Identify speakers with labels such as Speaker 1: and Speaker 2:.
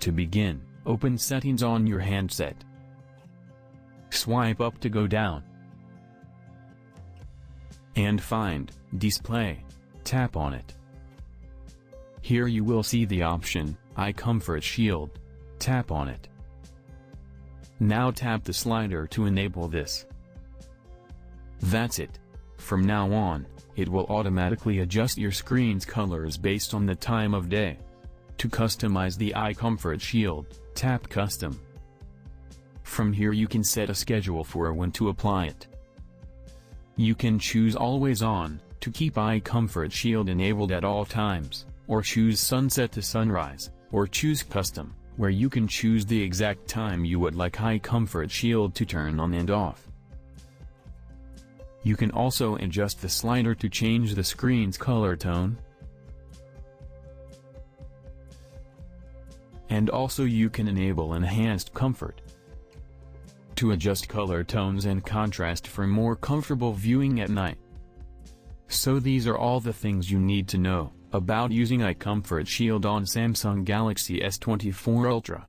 Speaker 1: To begin, open Settings on your handset. Swipe up to go down. And find Display. Tap on it. Here you will see the option, Eye Comfort Shield. Tap on it. Now tap the slider to enable this. That's it. From now on, it will automatically adjust your screen's colors based on the time of day. To customize the Eye Comfort Shield, tap Custom. From here you can set a schedule for when to apply it. You can choose Always On, to keep Eye Comfort Shield enabled at all times, or choose Sunset to Sunrise, or choose Custom, where you can choose the exact time you would like Eye Comfort Shield to turn on and off. You can also adjust the slider to change the screen's color tone. And also you can enable Enhanced Comfort to adjust color tones and contrast for more comfortable viewing at night. So these are all the things you need to know about using Eye Comfort Shield on Samsung Galaxy S24 Ultra.